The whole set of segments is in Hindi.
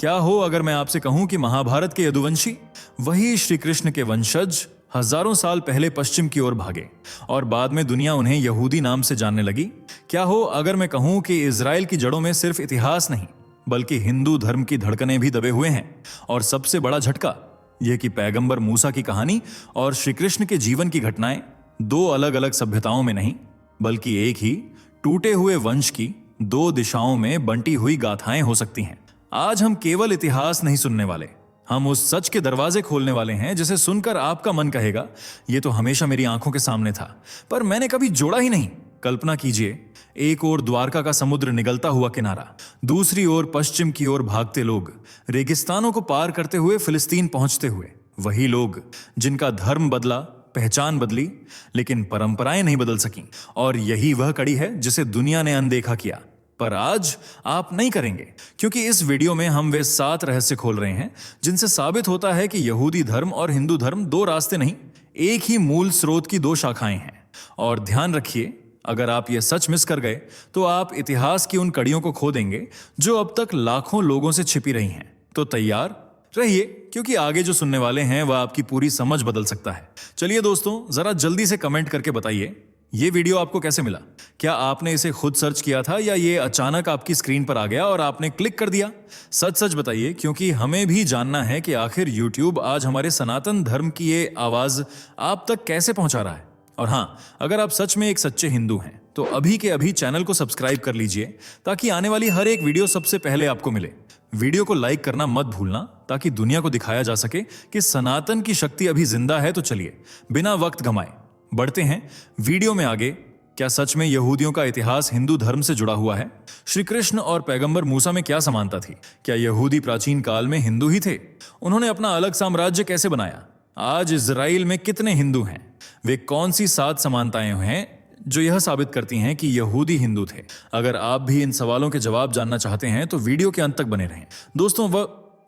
क्या हो अगर मैं आपसे कहूं कि महाभारत के यदुवंशी वही श्री कृष्ण के वंशज हजारों साल पहले पश्चिम की ओर भागे और बाद में दुनिया उन्हें यहूदी नाम से जानने लगी। क्या हो अगर मैं कहूं कि इजराइल की जड़ों में सिर्फ इतिहास नहीं बल्कि हिंदू धर्म की धड़कनें भी दबे हुए हैं। और सबसे बड़ा झटका यह कि पैगंबर मूसा की कहानी और श्री कृष्ण के जीवन की घटनाएं दो अलग अलग सभ्यताओं में नहीं बल्कि एक ही टूटे हुए वंश की दो दिशाओं में बंटी हुई गाथाएं हो सकती हैं। आज हम केवल इतिहास नहीं सुनने वाले, हम उस सच के दरवाजे खोलने वाले हैं जिसे सुनकर आपका मन कहेगा यह तो हमेशा मेरी आंखों के सामने था पर मैंने कभी जोड़ा ही नहीं। कल्पना कीजिए, एक ओर द्वारका का समुद्र निगलता हुआ किनारा, दूसरी ओर पश्चिम की ओर भागते लोग, रेगिस्तानों को पार करते हुए फिलिस्तीन पहुंचते हुए। वही लोग जिनका धर्म बदला, पहचान बदली, लेकिन परंपराएं नहीं बदल सकीं। और यही वह कड़ी है जिसे दुनिया ने अनदेखा किया। पर आज आप नहीं करेंगे, क्योंकि इस वीडियो में हम वे 7 रहस्य खोल रहे हैं जिनसे साबित होता है कि यहूदी धर्म और हिंदू धर्म दो रास्ते नहीं, एक ही मूल स्रोत की दो शाखाएं हैं। और ध्यान रखिए, अगर आप ये सच मिस कर गए तो आप इतिहास की उन कड़ियों को खो देंगे जो अब तक लाखों लोगों से छिपी रही हैं। तो तैयार रहिए, क्योंकि आगे जो सुनने वाले हैं वह आपकी पूरी समझ बदल सकता है। चलिए दोस्तों, जरा जल्दी से कमेंट करके बताइए ये वीडियो आपको कैसे मिला। क्या आपने इसे खुद सर्च किया था या ये अचानक आपकी स्क्रीन पर आ गया और आपने क्लिक कर दिया? सच सच बताइए, क्योंकि हमें भी जानना है कि आखिर YouTube आज हमारे सनातन धर्म की ये आवाज आप तक कैसे पहुंचा रहा है। और हाँ, अगर आप सच में एक सच्चे हिंदू हैं तो अभी के अभी चैनल को सब्सक्राइब कर लीजिए ताकि आने वाली हर एक वीडियो सबसे पहले आपको मिले। वीडियो को लाइक करना मत भूलना ताकि दुनिया को दिखाया जा सके कि सनातन की शक्ति अभी जिंदा है। तो चलिए बिना वक्त गंवाए बढ़ते हैं वीडियो में आगे। क्या सच में यहूदियों का इतिहास हिंदू धर्म से जुड़ा हुआ है? श्री कृष्ण और पैगंबर मूसा में क्या समानता थी? क्या यहूदी प्राचीन काल में हिंदू ही थे? उन्होंने अपना अलग साम्राज्य कैसे बनाया? आज इजराइल में कितने हिंदू हैं? वे कौन सी 7 समानताएं हैं जो यह साबित करती हैं कि यहूदी हिंदू थे? अगर आप भी इन सवालों के जवाब जानना चाहते हैं तो वीडियो के अंत तक बने रहें। दोस्तों,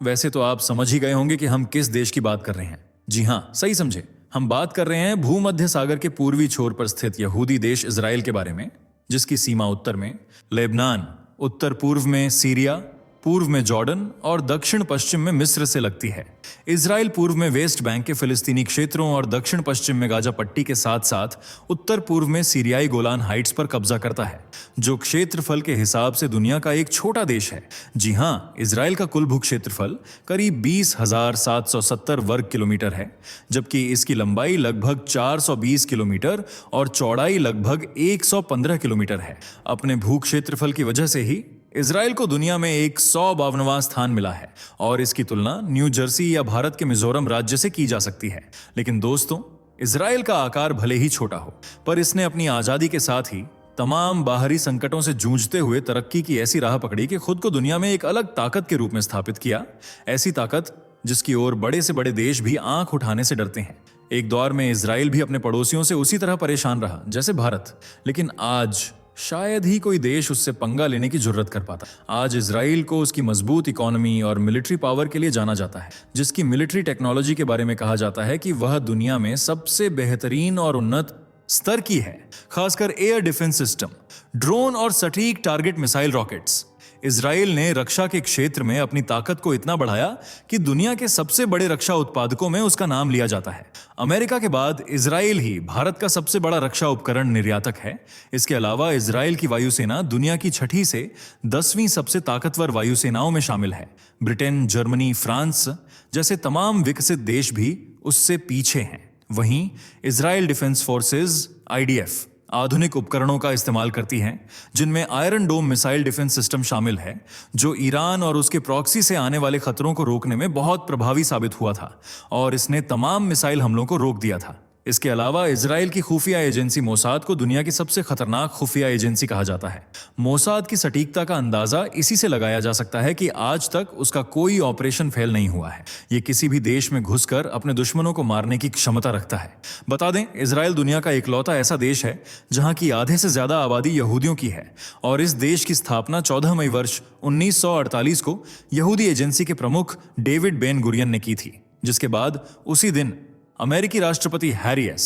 वैसे तो आप समझ ही गए होंगे कि हम किस देश की बात कर रहे हैं। जी हाँ, सही समझे, हम बात कर रहे हैं भूमध्य सागर के पूर्वी छोर पर स्थित यहूदी देश इजराइल के बारे में, जिसकी सीमा उत्तर में लेबनान, उत्तर पूर्व में सीरिया, पूर्व में जॉर्डन और दक्षिण पश्चिम में मिस्र से लगती है। इजराइल पूर्व में वेस्ट बैंक के फिलिस्तीनी क्षेत्रों और दक्षिण पश्चिम में गाजा पट्टी के साथ साथ उत्तर पूर्व में सीरियाई गोलान हाइट्स पर कब्जा करता है, जो क्षेत्रफल के हिसाब से दुनिया का एक छोटा देश है। जी हाँ, इजराइल का कुल भू क्षेत्रफल करीब 20,770 वर्ग किलोमीटर है, जबकि इसकी लंबाई लगभग 420 किलोमीटर और चौड़ाई लगभग 115 किलोमीटर है। अपने भू क्षेत्रफल की वजह से ही इजराइल को दुनिया में एक 152वां स्थान मिला है और इसकी तुलना न्यू जर्सी या भारत के मिजोरम राज्य से की जा सकती है। लेकिन दोस्तों, इजराइल का आकार भले ही छोटा हो, पर इसने अपनी आजादी के साथ ही तमाम बाहरी संकटों से जूझते हुए तरक्की की ऐसी राह पकड़ी कि खुद को दुनिया में एक अलग ताकत के रूप में स्थापित किया। ऐसी ताकत जिसकी ओर बड़े से बड़े देश भी आंख उठाने से डरते हैं। एक दौर में इजराइल भी अपने पड़ोसियों से उसी तरह परेशान रहा जैसे भारत, लेकिन आज शायद ही कोई देश उससे पंगा लेने की जरूरत कर पाता। आज इजराइल को उसकी मजबूत इकोनॉमी और मिलिट्री पावर के लिए जाना जाता है, जिसकी मिलिट्री टेक्नोलॉजी के बारे में कहा जाता है कि वह दुनिया में सबसे बेहतरीन और उन्नत स्तर की है, खासकर एयर डिफेंस सिस्टम, ड्रोन और सटीक टारगेट मिसाइल रॉकेट्स। इजराइल ने रक्षा के क्षेत्र में अपनी ताकत को इतना बढ़ाया कि दुनिया के सबसे बड़े रक्षा उत्पादकों में उसका नाम लिया जाता है। अमेरिका के बाद इजराइल ही भारत का सबसे बड़ा रक्षा उपकरण निर्यातक है। इसके अलावा इजराइल की वायुसेना दुनिया की 6ठी से 10वीं सबसे ताकतवर वायुसेनाओं में शामिल है। ब्रिटेन, जर्मनी, फ्रांस जैसे तमाम विकसित देश भी उससे पीछे हैं। वहीं इजराइल डिफेंस फोर्सेज IDF आधुनिक उपकरणों का इस्तेमाल करती हैं, जिनमें Iron Dome missile defence system शामिल है, जो ईरान और उसके प्रॉक्सी से आने वाले खतरों को रोकने में बहुत प्रभावी साबित हुआ था और इसने तमाम मिसाइल हमलों को रोक दिया था। इसके अलावा इजराइल की खुफिया एजेंसी मोसाद को दुनिया की सबसे खतरनाक खुफिया एजेंसी कहा जाता है। मोसाद की सटीकता का अंदाजा इसी से लगाया जा सकता है कि आज तक उसका कोई ऑपरेशन फेल नहीं हुआ है। ये किसी भी देश में घुसकर अपने दुश्मनों को मारने की क्षमता रखता है। बता दें, इजराइल दुनिया का इकलौता ऐसा देश है जहां की आधे से ज्यादा आबादी यहूदियों की है और इस देश की स्थापना 14 मई वर्ष 1948 को यहूदी एजेंसी के प्रमुख डेविड बेन गुरियन ने की थी, जिसके बाद उसी दिन अमेरिकी राष्ट्रपति हैरी एस.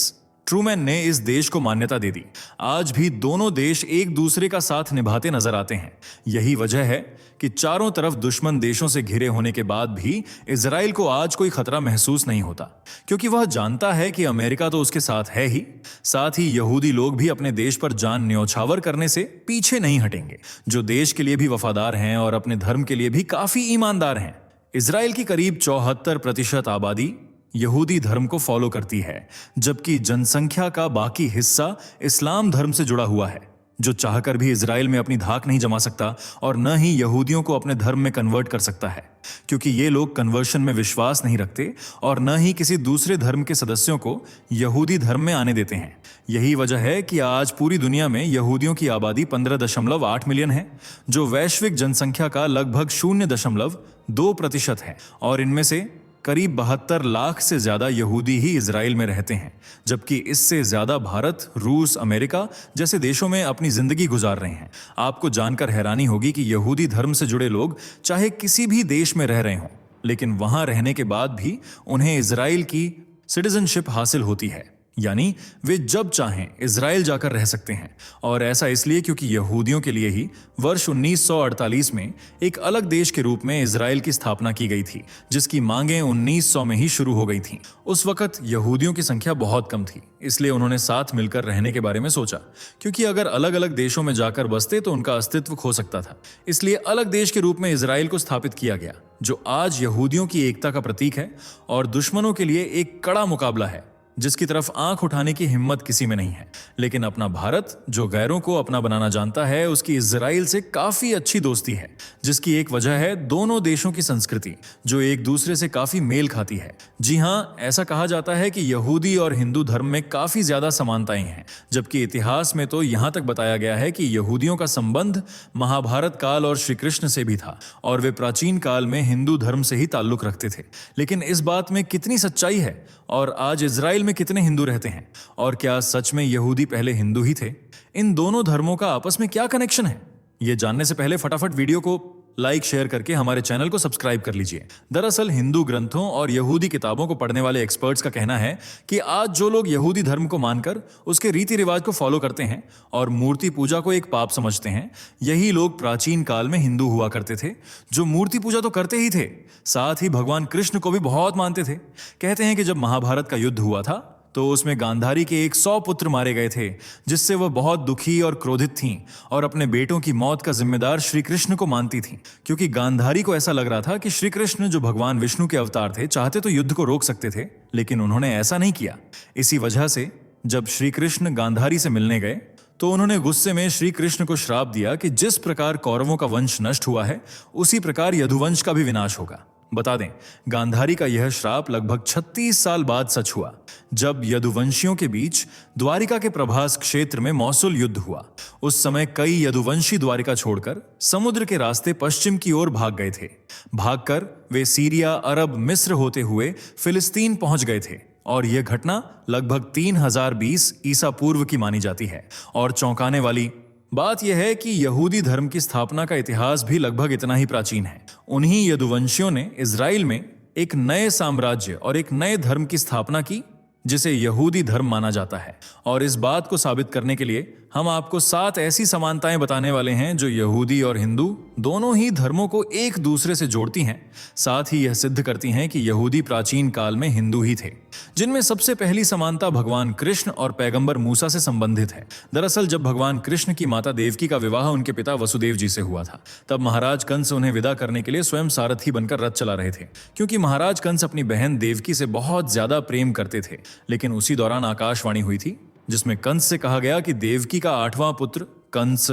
ट्रूमैन ने इस देश को मान्यता दे दी। आज भी दोनों देश एक दूसरे का साथ निभाते नजर आते हैं। यही वजह है कि चारों तरफ दुश्मन देशों से घिरे होने के बाद भी इजराइल को आज कोई खतरा महसूस नहीं होता, क्योंकि वह जानता है कि अमेरिका तो उसके साथ है ही, साथ ही यहूदी लोग भी अपने देश पर जान न्यौछावर करने से पीछे नहीं हटेंगे, जो देश के लिए भी वफादार हैं और अपने धर्म के लिए भी काफी ईमानदार हैं। इजराइल की करीब 74% आबादी यहूदी धर्म को फॉलो करती है, जबकि जनसंख्या का बाकी हिस्सा इस्लाम धर्म से जुड़ा हुआ है, जो चाहकर भी इजराइल में अपनी धाक नहीं जमा सकता और न ही यहूदियों को अपने धर्म में कन्वर्ट कर सकता है, क्योंकि ये लोग कन्वर्शन में विश्वास नहीं रखते और न ही किसी दूसरे धर्म के सदस्यों को यहूदी धर्म में आने देते हैं। यही वजह है कि आज पूरी दुनिया में यहूदियों की आबादी 15.8 मिलियन है, जो वैश्विक जनसंख्या का लगभग 0.2% है, और इनमें से करीब 72 लाख से ज्यादा यहूदी ही इजराइल में रहते हैं, जबकि इससे ज्यादा भारत, रूस, अमेरिका जैसे देशों में अपनी जिंदगी गुजार रहे हैं। आपको जानकर हैरानी होगी कि यहूदी धर्म से जुड़े लोग चाहे किसी भी देश में रह रहे हों, लेकिन वहां रहने के बाद भी उन्हें इजराइल की सिटीजनशिप हासिल होती है, यानी वे जब चाहें इजराइल जाकर रह सकते हैं। और ऐसा इसलिए क्योंकि यहूदियों के लिए ही वर्ष 1948 में एक अलग देश के रूप में इजराइल की स्थापना की गई थी, जिसकी मांगें 1900 में ही शुरू हो गई थीं। उस वक्त यहूदियों की संख्या बहुत कम थी, इसलिए उन्होंने साथ मिलकर रहने के बारे में सोचा, क्योंकि अगर अलग अलग देशों में जाकर बसते तो उनका अस्तित्व खो सकता था। इसलिए अलग देश के रूप में इजराइल को स्थापित किया गया, जो आज यहूदियों की एकता का प्रतीक है और दुश्मनों के लिए एक कड़ा मुकाबला है, जिसकी तरफ आंख उठाने की हिम्मत किसी में नहीं है। लेकिन अपना भारत, जो गैरों को अपना बनाना जानता है, उसकी इजराइल से काफी अच्छी दोस्ती है, जिसकी एक वजह है दोनों देशों की संस्कृति, जो एक दूसरे से काफी मेल खाती है। जी हाँ, ऐसा कहा जाता है कि यहूदी और हिंदू धर्म में काफी ज्यादा समानताएं हैं, जबकि इतिहास में तो यहां तक बताया गया है कि यहूदियों का संबंध महाभारत काल और श्री कृष्ण से भी था, और वे प्राचीन काल में हिंदू धर्म से ही ताल्लुक रखते थे। लेकिन इस बात में कितनी सच्चाई है, और आज इजराइल में कितने हिंदू रहते हैं, और क्या सच में यहूदी पहले हिंदू ही थे? इन दोनों धर्मों का आपस में क्या कनेक्शन है? ये जानने से पहले फटाफट वीडियो को लाइक शेयर करके हमारे चैनल को सब्सक्राइब कर लीजिए। दरअसल हिंदू ग्रंथों और यहूदी किताबों को पढ़ने वाले एक्सपर्ट्स का कहना है कि आज जो लोग यहूदी धर्म को मानकर उसके रीति रिवाज को फॉलो करते हैं और मूर्ति पूजा को एक पाप समझते हैं, यही लोग प्राचीन काल में हिंदू हुआ करते थे, जो मूर्ति पूजा तो करते ही थे, साथ ही भगवान कृष्ण को भी बहुत मानते थे। कहते हैं कि जब महाभारत का युद्ध हुआ था तो उसमें गांधारी के 100 पुत्र मारे गए थे, जिससे वह बहुत दुखी और क्रोधित थीं और अपने बेटों की मौत का जिम्मेदार श्री कृष्ण को मानती थीं, क्योंकि गांधारी को ऐसा लग रहा था कि श्री कृष्ण, जो भगवान विष्णु के अवतार थे, चाहते तो युद्ध को रोक सकते थे, लेकिन उन्होंने ऐसा नहीं किया। इसी वजह से जब श्री कृष्ण गांधारी से मिलने गए तो उन्होंने गुस्से में श्री कृष्ण को श्राप दिया कि जिस प्रकार कौरवों का वंश नष्ट हुआ है, उसी प्रकार यदुवंश का भी विनाश होगा। बता दें, गांधारी का यह श्राप लगभग 36 साल बाद सच हुआ, जब यदुवंशियों के बीच द्वारिका के प्रभास क्षेत्र में मौसूल युद्ध हुआ। उस समय कई यदुवंशी द्वारिका छोड़कर समुद्र के रास्ते पश्चिम की ओर भाग गए थे। भागकर वे सीरिया, अरब, मिस्र होते हुए फिलिस्तीन पहुंच गए थे, और यह घटना लगभग 3020 ईसा पूर्व की मानी जाती है। और चौंकाने वाली बात यह है कि यहूदी धर्म की स्थापना का इतिहास भी लगभग इतना ही प्राचीन है। उन्हीं यदुवंशियों ने इजराइल में एक नए साम्राज्य और एक नए धर्म की स्थापना की, जिसे यहूदी धर्म माना जाता है। और इस बात को साबित करने के लिए हम आपको 7 ऐसी समानताएं बताने वाले हैं जो यहूदी और हिंदू दोनों ही धर्मों को एक दूसरे से जोड़ती हैं, साथ ही यह सिद्ध करती हैं कि यहूदी प्राचीन काल में हिंदू ही थे। जिनमें सबसे पहली समानता भगवान कृष्ण और पैगंबर मूसा से संबंधित है। दरअसल जब भगवान कृष्ण की माता देवकी का विवाह उनके पिता वसुदेव जी से हुआ था, तब महाराज कंस उन्हें विदा करने के लिए स्वयं सारथी बनकर रथ चला रहे थे, क्योंकि महाराज कंस अपनी बहन देवकी से बहुत ज्यादा प्रेम करते थे। लेकिन उसी दौरान आकाशवाणी हुई थी, जिसमें कंस से कहा गया कि देवकी का 8वां पुत्र कंस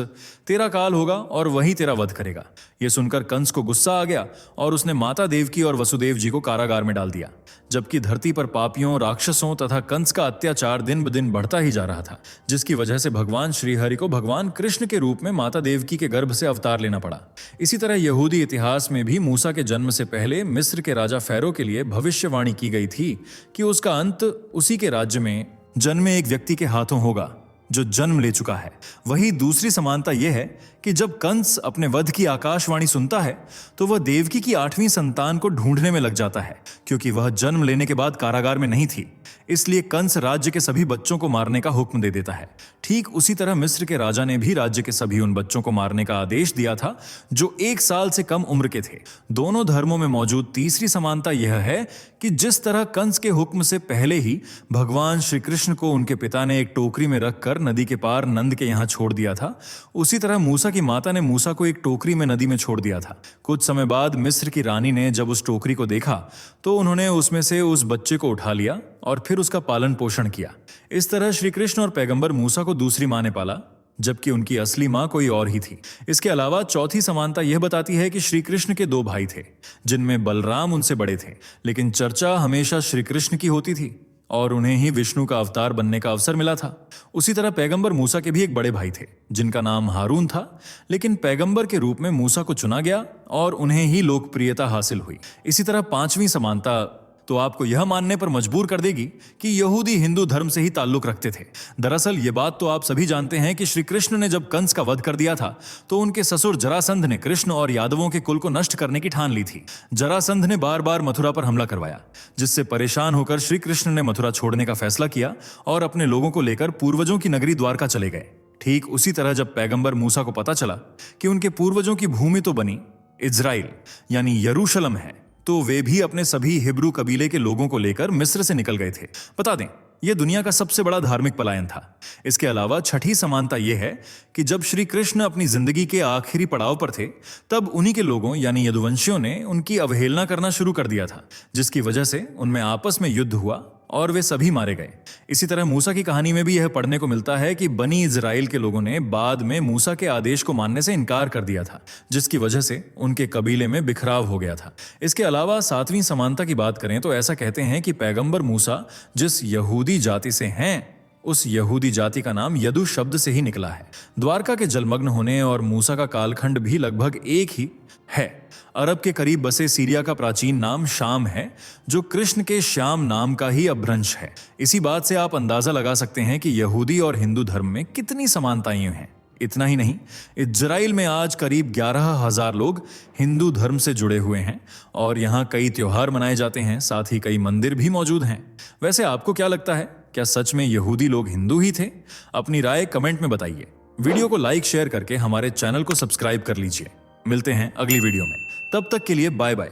तेरा काल होगा और वही तेरा वध करेगा। यह सुनकर कंस को गुस्सा आ गया और उसने माता देवकी और वसुदेव जी को कारागार में डाल दिया, जबकि धरती पर पापियों, राक्षसों तथा कंस का अत्याचार दिन ब दिन बढ़ता ही जा रहा था, जिसकी वजह से भगवान श्रीहरि को भगवान कृष्ण के रूप में माता देवकी के गर्भ से अवतार लेना पड़ा। इसी तरह यहूदी इतिहास में भी मूसा के जन्म से पहले मिस्र के राजा फैरो के लिए भविष्यवाणी की गई थी कि उसका अंत उसी के राज्य में जन्मे एक व्यक्ति के हाथों होगा, जो जन्म ले चुका है। वही दूसरी समानता यह है कि जब कंस अपने वध की आकाशवाणी सुनता है तो वह देवकी की 8वीं संतान को ढूंढने में लग जाता है, क्योंकि वह जन्म लेने के बाद कारागार में नहीं थी। इसलिए कंस राज्य के सभी बच्चों को मारने का हुक्म दे देता है। ठीक उसी तरह मिस्र के राजा ने भी राज्य के सभी उन बच्चों को मारने का आदेश दिया था जो 1 साल से कम उम्र के थे। दोनों धर्मों में मौजूद तीसरी समानता यह है कि जिस तरह कंस के हुक्म से पहले ही भगवान श्री कृष्ण को उनके पिता ने एक टोकरी में रखकर नदी के पार नंद के यहाँ छोड़ दिया था, उसी तरह मूसा की माता ने मूसा को एक टोकरी में नदी में छोड़ दिया था। कुछ समय बाद मिस्र की रानी ने जब उस टोकरी को देखा तो उन्होंने उसमें से उस बच्चे को उठा लिया और फिर उसका पालन पोषण किया। इस तरह श्री कृष्ण और पैगंबर मूसा को दूसरी माँ ने पाला, जबकि उनकी असली माँ कोई और ही थी। इसके अलावा चौथी समानता यह बताती है कि श्री कृष्ण के 2 भाई थे, जिनमें बलराम उनसे बड़े थे, लेकिन चर्चा हमेशा श्री कृष्ण की होती थी और उन्हें ही विष्णु का अवतार बनने का अवसर मिला था। उसी तरह पैगंबर मूसा के भी एक बड़े भाई थे जिनका नाम हारून था, लेकिन पैगंबर के रूप में मूसा को चुना गया और उन्हें ही लोकप्रियता हासिल हुई। इसी तरह 5वीं समानता तो आपको यह मानने पर मजबूर कर देगी कि यहूदी हिंदू धर्म से ही ताल्लुक रखते थे। दरअसल ये बात तो आप सभी जानते हैं कि श्री कृष्ण ने जब कंस का वध कर दिया था तो उनके ससुर जरासंध ने कृष्ण और यादवों के कुल को नष्ट करने की ठान ली थी। जरासंध ने बार बार मथुरा पर हमला करवाया, जिससे परेशान होकर श्री कृष्ण ने मथुरा छोड़ने का फैसला किया और अपने लोगों को लेकर पूर्वजों की नगरी द्वारका चले गए। ठीक उसी तरह जब पैगंबर मूसा को पता चला कि उनके पूर्वजों की भूमि तो बनी इज़राइल यानी यरूशलेम है, तो वे भी अपने सभी हिब्रू कबीले के लोगों को लेकर मिस्र से निकल गए थे। बता दें, यह दुनिया का सबसे बड़ा धार्मिक पलायन था। इसके अलावा छठी समानता यह है कि जब श्री कृष्ण अपनी जिंदगी के आखिरी पड़ाव पर थे, तब उन्हीं के लोगों यानी यदुवंशियों ने उनकी अवहेलना करना शुरू कर दिया था, जिसकी वजह से उनमें आपस में युद्ध हुआ और वे सभी मारे गए। इसी तरह मूसा की कहानी में भी यह पढ़ने को मिलता है कि बनी इज़राइल के लोगों ने बाद में मूसा के आदेश को मानने से इनकार कर दिया था, जिसकी वजह से उनके कबीले में बिखराव हो गया था। इसके अलावा 7वीं समानता की बात करें तो ऐसा कहते हैं कि पैगंबर मूसा जिस यहूदी जाति से हैं, उस यहूदी जाति का नाम यदु शब्द से ही निकला है। द्वारका के जलमग्न होने और मूसा का कालखंड भी लगभग एक ही है। अरब के करीब बसे सीरिया का प्राचीन नाम शाम है, जो कृष्ण के श्याम नाम का ही अपभ्रंश है। इसी बात से आप अंदाजा लगा सकते हैं कि यहूदी और हिंदू धर्म में कितनी समानताएं हैं। इतना ही नहीं, इज़राइल में आज करीब 11,000 लोग हिंदू धर्म से जुड़े हुए हैं और यहाँ कई त्योहार मनाए जाते हैं, साथ ही कई मंदिर भी मौजूद हैं। वैसे आपको क्या लगता है, क्या सच में यहूदी लोग हिंदू ही थे? अपनी राय कमेंट में बताइए। वीडियो को लाइक शेयर करके हमारे चैनल को सब्सक्राइब कर लीजिए। मिलते हैं अगली वीडियो में, तब तक के लिए बाय बाय।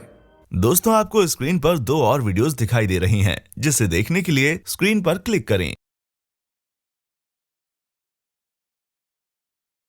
दोस्तों, आपको स्क्रीन पर 2 और वीडियोस दिखाई दे रही हैं, जिसे देखने के लिए स्क्रीन पर क्लिक करें।